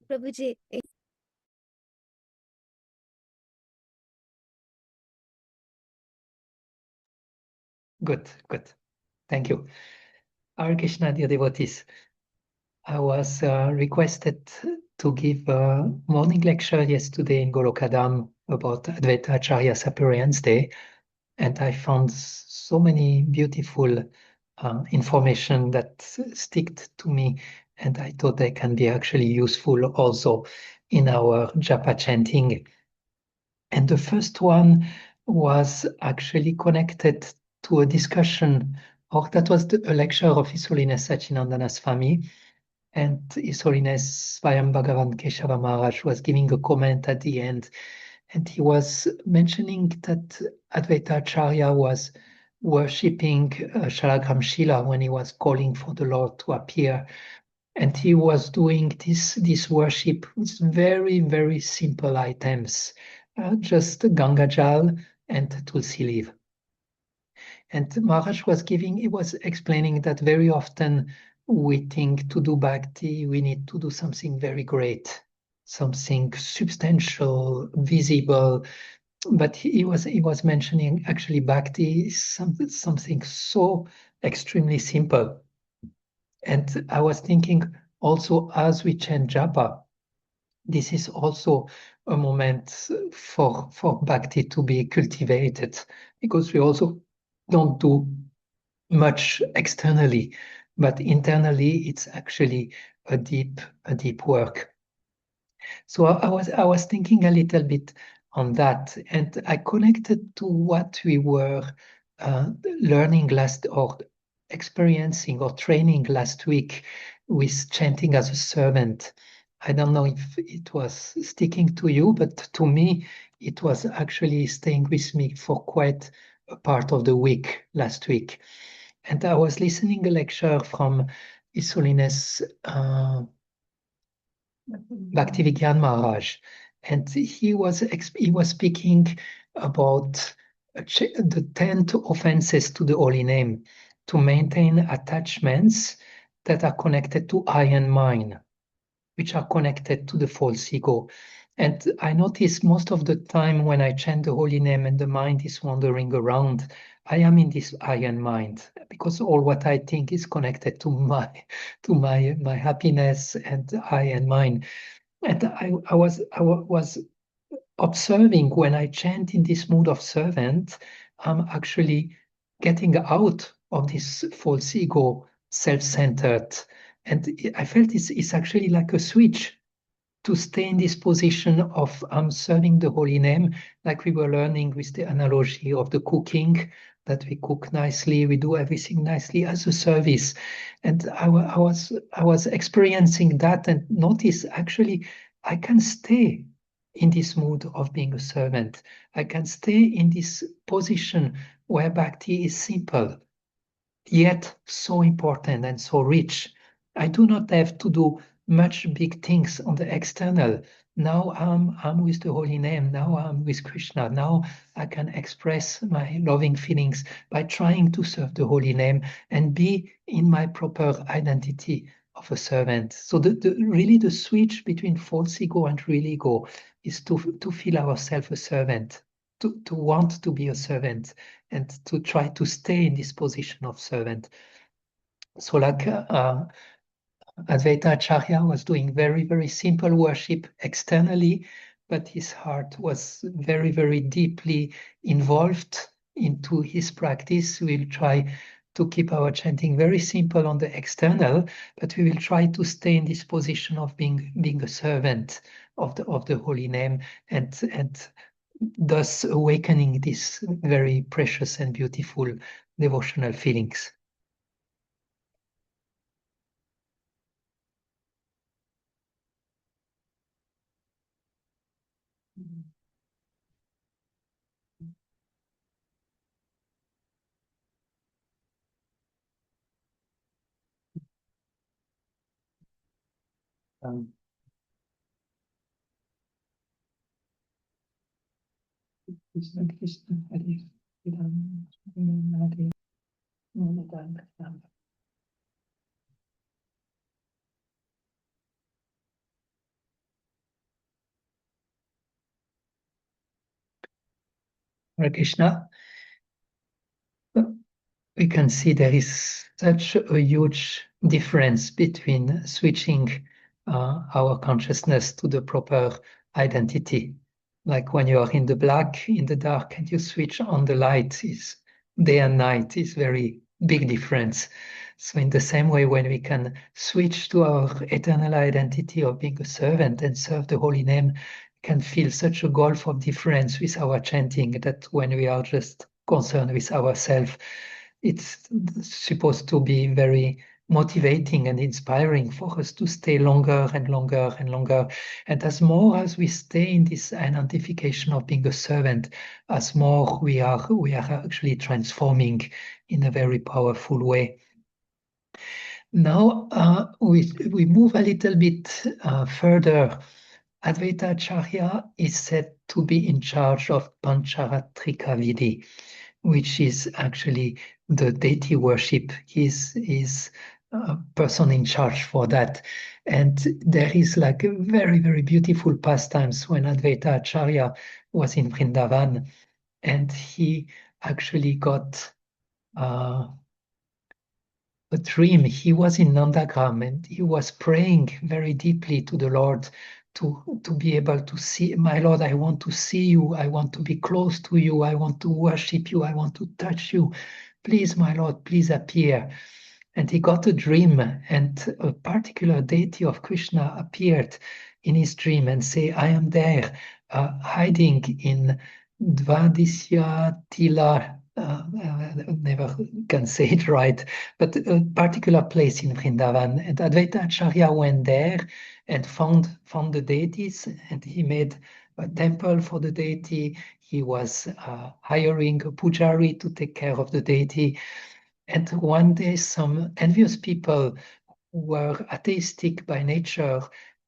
Prabhuji. Good. Thank you. Hare Krishna, dear devotees. I was requested to give a morning lecture yesterday in Golokadam about Advaita Acharya's Appearance Day, and I found so many beautiful information that stick to me, and I thought they can be actually useful also in our Japa chanting. And the first one was actually connected to a discussion, or that was a lecture of His Holiness Sachinandana Swami, and His Holiness Swayam Bhagavan Keshava Maharaj was giving a comment at the end, and he was mentioning that Advaita Acharya was worshipping Shalagram Shila when he was calling for the Lord to appear. And he was doing this worship with very, very simple items, just Ganga Jal and Tulsi leaf. And Maharaj he was explaining that very often we think to do bhakti, we need to do something very great, something substantial, visible. But he was mentioning actually bhakti is something so extremely simple. And I was thinking also as we chant Japa, this is also a moment for bhakti to be cultivated, because we also don't do much externally, but internally it's actually a deep work. So I was thinking a little bit on that, and I connected to what we were learning or experiencing or training last week with chanting as a servant. I don't know if it was sticking to you, but to me, it was actually staying with me for quite a part of the week last week. And I was listening a lecture from His Holiness Bhaktivedanta Maharaj, and he was speaking about the 10 offenses to the holy name, to maintain attachments that are connected to I and mine, which are connected to the false ego. And I notice most of the time when I chant the holy name and the mind is wandering around, I am in this I and mind, because all what I think is connected to my happiness and I and mine. And I was observing when I chant in this mood of servant, I'm actually getting out of this false ego, self-centered. And I felt it's actually like a switch to stay in this position of serving the holy name, like we were learning with the analogy of the cooking, that we cook nicely, we do everything nicely as a service. And I was experiencing that and notice actually I can stay in this mood of being a servant. I can stay in this position where bhakti is simple, yet so important and so rich. I do not have to do much big things on the external. Now I'm with the holy name. Now I'm with Krishna. Now I can express my loving feelings by trying to serve the holy name and be in my proper identity of a servant. So really the switch between false ego and real ego is to feel ourselves a servant, to want to be a servant, and to try to stay in this position of servant. So like Advaita Acharya was doing very, very simple worship externally, but his heart was very, very deeply involved into his practice. We'll try to keep our chanting very simple on the external, but we will try to stay in this position of being a servant of the holy name, and thus awakening these very precious and beautiful devotional feelings. Um, Krishna Krishna Hare Ram Hare Ram. Hare Krishna. We can see there is such a huge difference between switching our consciousness to the proper identity. Like when you are in the black, in the dark, and you switch on the light, is day and night is very big difference. So in the same way, when we can switch to our eternal identity of being a servant and serve the holy name, can feel such a gulf of difference with our chanting that when we are just concerned with ourselves, it's supposed to be very motivating and inspiring for us to stay longer and longer and longer. And as more as we stay in this identification of being a servant, as more we are actually transforming in a very powerful way. Now we move a little bit further. Advaita Acharya is said to be in charge of Pancharatrika Vidhi, which is actually the deity worship. He's a person in charge for that. And there is like a very, very beautiful pastimes when Advaita Acharya was in Vrindavan, and he actually got a dream. He was in Nandagram and he was praying very deeply to the Lord to be able to see, my Lord, I want to see you. I want to be close to you. I want to worship you. I want to touch you. Please, my Lord, please appear. And he got a dream, and a particular deity of Krishna appeared in his dream and say, I am there, hiding in Dvadisya Tila, never can say it right, but a particular place in Vrindavan. And Advaita Acharya went there and found the deities, and he made a temple for the deity. He was hiring a pujari to take care of the deity. And one day, some envious people who were atheistic by nature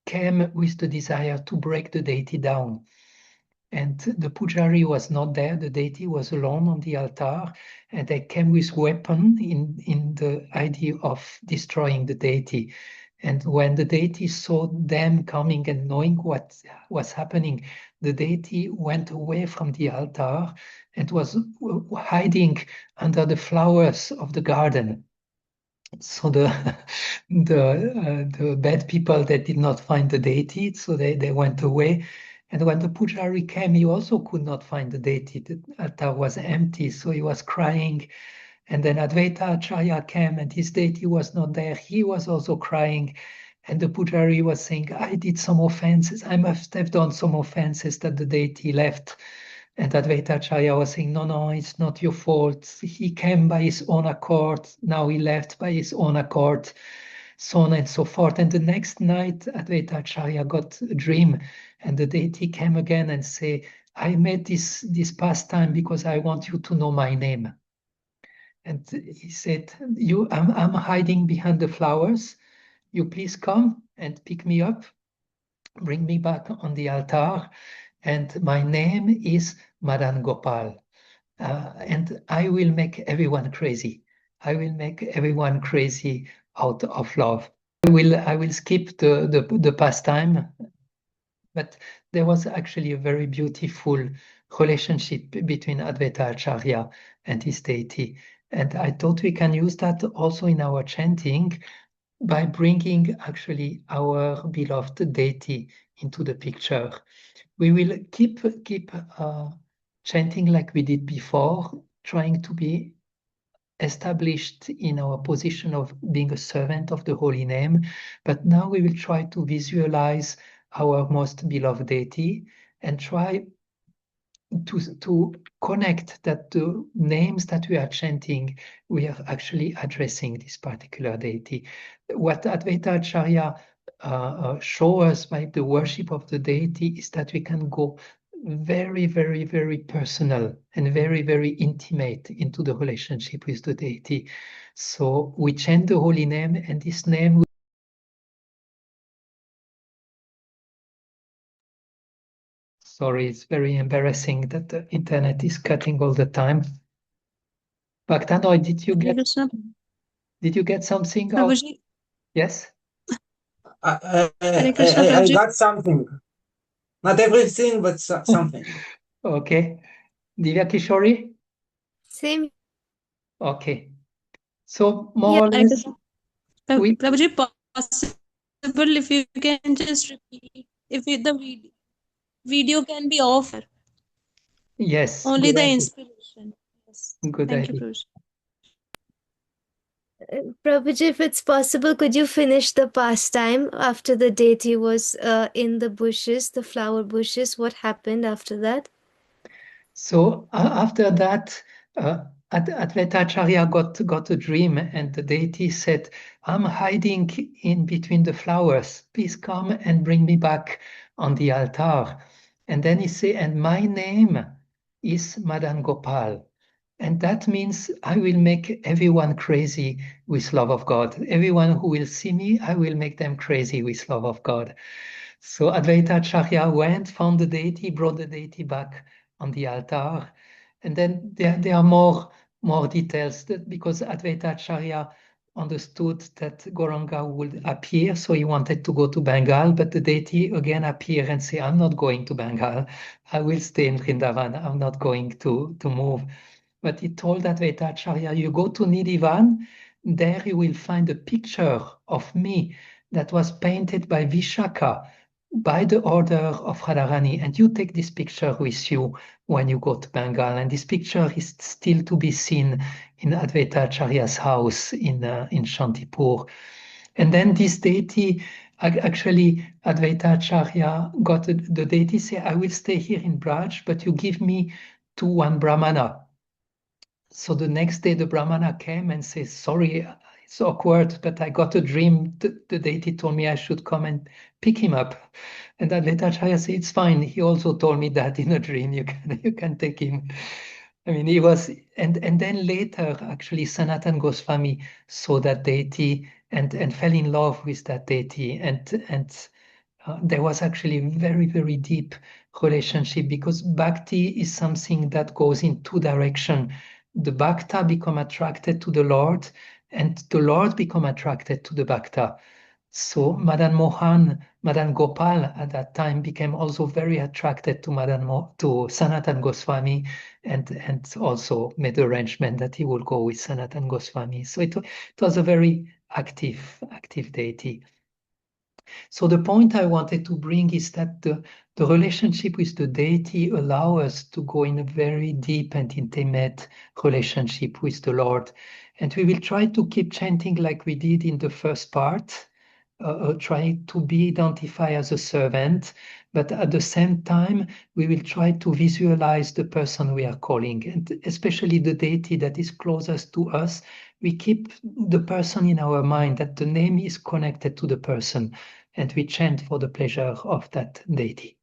came with the desire to break the deity down. And the pujari was not there, the deity was alone on the altar, and they came with weapon in the idea of destroying the deity. And when the deity saw them coming and knowing what was happening, the deity went away from the altar and was hiding under the flowers of the garden. So the bad people that did not find the deity, so they went away. And when the pujari came, he also could not find the deity. The altar was empty, so he was crying. And then Advaita Acharya came, and his deity was not there. He was also crying. And the pujari was saying, I did some offenses. I must have done some offenses that the deity left. And Advaita Acharya was saying, no, it's not your fault. He came by his own accord. Now he left by his own accord, so on and so forth. And the next night, Advaita Acharya got a dream, and the deity came again and say, I made this pastime because I want you to know my name. And he said, I'm hiding behind the flowers. You please come and pick me up, bring me back on the altar. And my name is Madan Gopal. And I will make everyone crazy. I will make everyone crazy out of love. I will skip the pastime, but there was actually a very beautiful relationship between Advaita Acharya and his deity. And I thought we can use that also in our chanting by bringing actually our beloved deity into the picture. We will keep chanting like we did before, trying to be established in our position of being a servant of the holy name. But now we will try to visualize our most beloved deity and try to connect that the names that we are chanting, we are actually addressing this particular deity. What Advaita Acharya show us by the worship of the deity is that we can go very, very, very personal and very, very intimate into the relationship with the deity. So we chant the holy name, and this name. Sorry, it's very embarrassing that the internet is cutting all the time. Bhaktanoy, did you get something out? Prabhuji, Yes? Hare Krishna, I Prabhuji. got something. Not everything, but something. Okay. Divya Kishori? Same. Okay. So Yeah, more or I less, could. we Prabhuji, possible if you can just repeat, if the video can be off, yes, only good the idea. inspiration. Yes. Good Thank you, idea. Prabhuji. Prabhuji, if it's possible, could you finish the pastime after the deity was in the bushes, the flower bushes? What happened after that? So after that, Advaita Acharya got a dream, and the deity said, "I'm hiding in between the flowers. Please come and bring me back on the altar." And then he said, "And my name is Madan Gopal." And that means I will make everyone crazy with love of God. Everyone who will see me, I will make them crazy with love of God. So Advaita Acharya went, found the deity, brought the deity back on the altar. And then there are more details because Advaita Acharya understood that Gauranga would appear, so he wanted to go to Bengal, but the deity again appeared and said, "I'm not going to Bengal. I will stay in Vrindavan. I'm not going to move." But he told Advaita Acharya, "You go to Nidivan, there you will find a picture of me that was painted by Vishaka by the order of Radharani, and you take this picture with you when you go to Bengal." And this picture is still to be seen in Advaita Acharya's house in Shantipur. And then this deity, actually, Advaita Acharya got the deity say, "I will stay here in Braj, but you give me to one Brahmana." So the next day, the Brahmana came and says, "Sorry, it's awkward, but I got a dream. The deity told me I should come and pick him up." And Advaita Acharya said, "It's fine. He also told me that in a dream. You can take him." I mean, he was, and then later, actually, Sanatan Goswami saw that deity and fell in love with that deity, and there was actually very, very deep relationship because bhakti is something that goes in two directions. The bhakta become attracted to the Lord, and the Lord become attracted to the bhakta. So Madan Gopal at that time became also very attracted to to Sanatan Goswami, and also made arrangement that he will go with Sanatan Goswami. So it was a very active deity. So the point I wanted to bring is that the relationship with the deity allow us to go in a very deep and intimate relationship with the Lord. And we will try to keep chanting like we did in the first part, trying to be identified as a servant, but at the same time, we will try to visualize the person we are calling, and especially the deity that is closest to us. We keep the person in our mind, that the name is connected to the person, and we chant for the pleasure of that deity.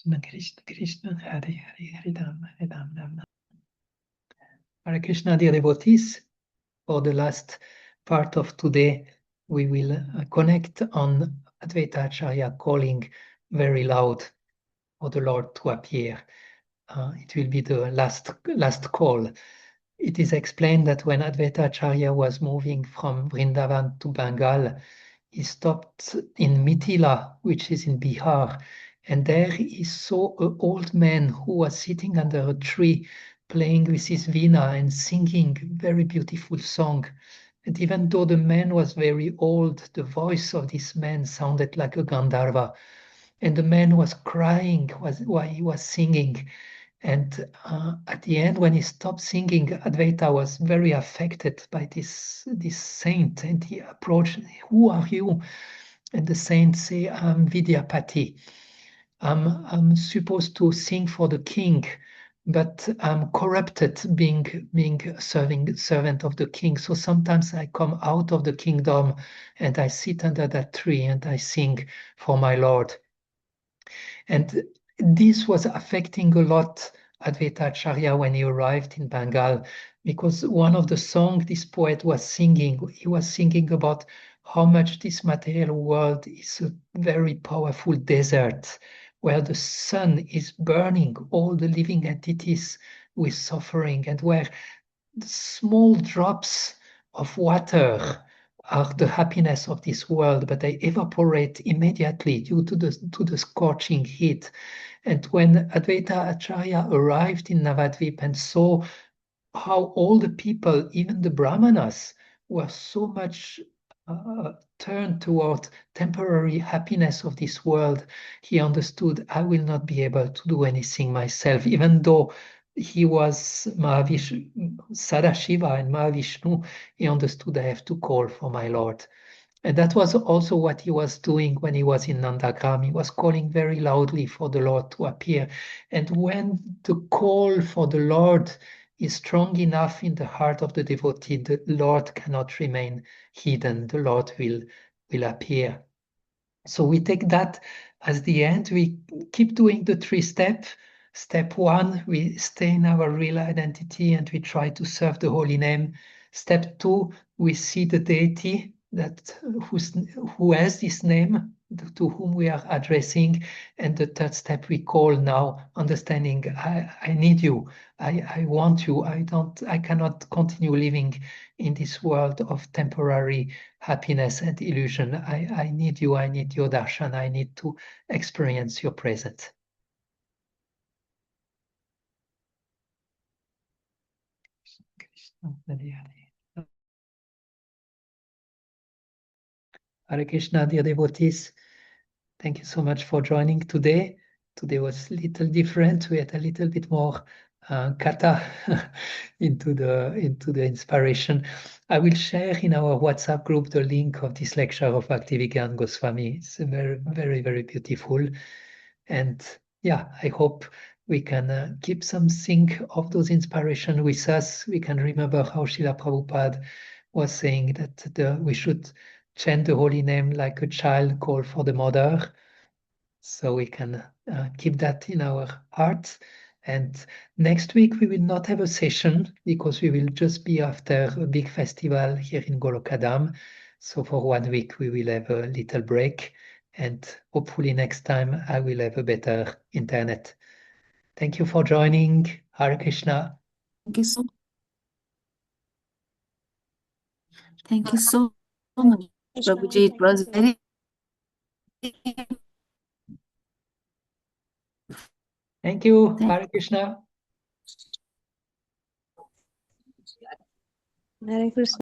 Krishna Krishna Krishna Hare Hare Hare Ram Hare Ram Ram Ram. Hare Krishna, dear devotees. For the last part of today, we will connect on Advaita Acharya calling very loud for the Lord to appear. It will be the last call. It is explained that when Advaita Acharya was moving from Vrindavan to Bengal, he stopped in Mithila, which is in Bihar, and there he saw an old man who was sitting under a tree playing with his veena and singing very beautiful song. And even though the man was very old, the voice of this man sounded like a Gandharva. And the man was crying while he was singing. And at the end, when he stopped singing, Advaita was very affected by this saint, and he approached, "Who are you?" And the saint say, "I'm Vidyapati. I'm supposed to sing for the king, but I'm corrupted being a serving servant of the king. So sometimes I come out of the kingdom and I sit under that tree and I sing for my Lord." And this was affecting a lot Advaita Acharya when he arrived in Bengal, because one of the songs this poet was singing, he was singing about how much this material world is a very powerful desert where the sun is burning all the living entities with suffering, and where the small drops of water are the happiness of this world, but they evaporate immediately due to the scorching heat. And when Advaita Acharya arrived in Navadvip and saw how all the people, even the Brahmanas, were so much turned toward temporary happiness of this world, he understood, I will not be able to do anything myself, even though he was Sadashiva and Mahavishnu. He understood, I have to call for my Lord. And that was also what he was doing when he was in Nandagram. He was calling very loudly for the Lord to appear. And when the call for the Lord is strong enough in the heart of the devotee, the Lord cannot remain hidden. The Lord will appear. So we take that as the end. We keep doing the 3 steps. Step 1, we stay in our real identity and we try to serve the holy name. Step 2, we see the deity who has this name, to whom we are addressing. And the 3rd step, we call now, understanding, I need you, I want you, I cannot continue living in this world of temporary happiness and illusion. I need you, I need your darshan, I need to experience your presence. Hare Krishna, dear devotees. Thank you so much for joining today. Today was a little different. We had a little bit more kata into the inspiration. I will share in our WhatsApp group the link of this lecture of Bhaktivedanta Goswami. It's very, very, very beautiful. And yeah, I hope we can keep something of those inspiration with us. We can remember how Srila Prabhupada was saying that we should chant the holy name like a child call for the mother. So we can keep that in our hearts. And next week we will not have a session because we will just be after a big festival here in Golokadam. So for 1 week we will have a little break, and hopefully next time I will have a better internet. Thank you for joining. Hare Krishna. Thank you so Thank you so much, Prabhuji. It was very Thank you. Hare Krishna. Hare Krishna.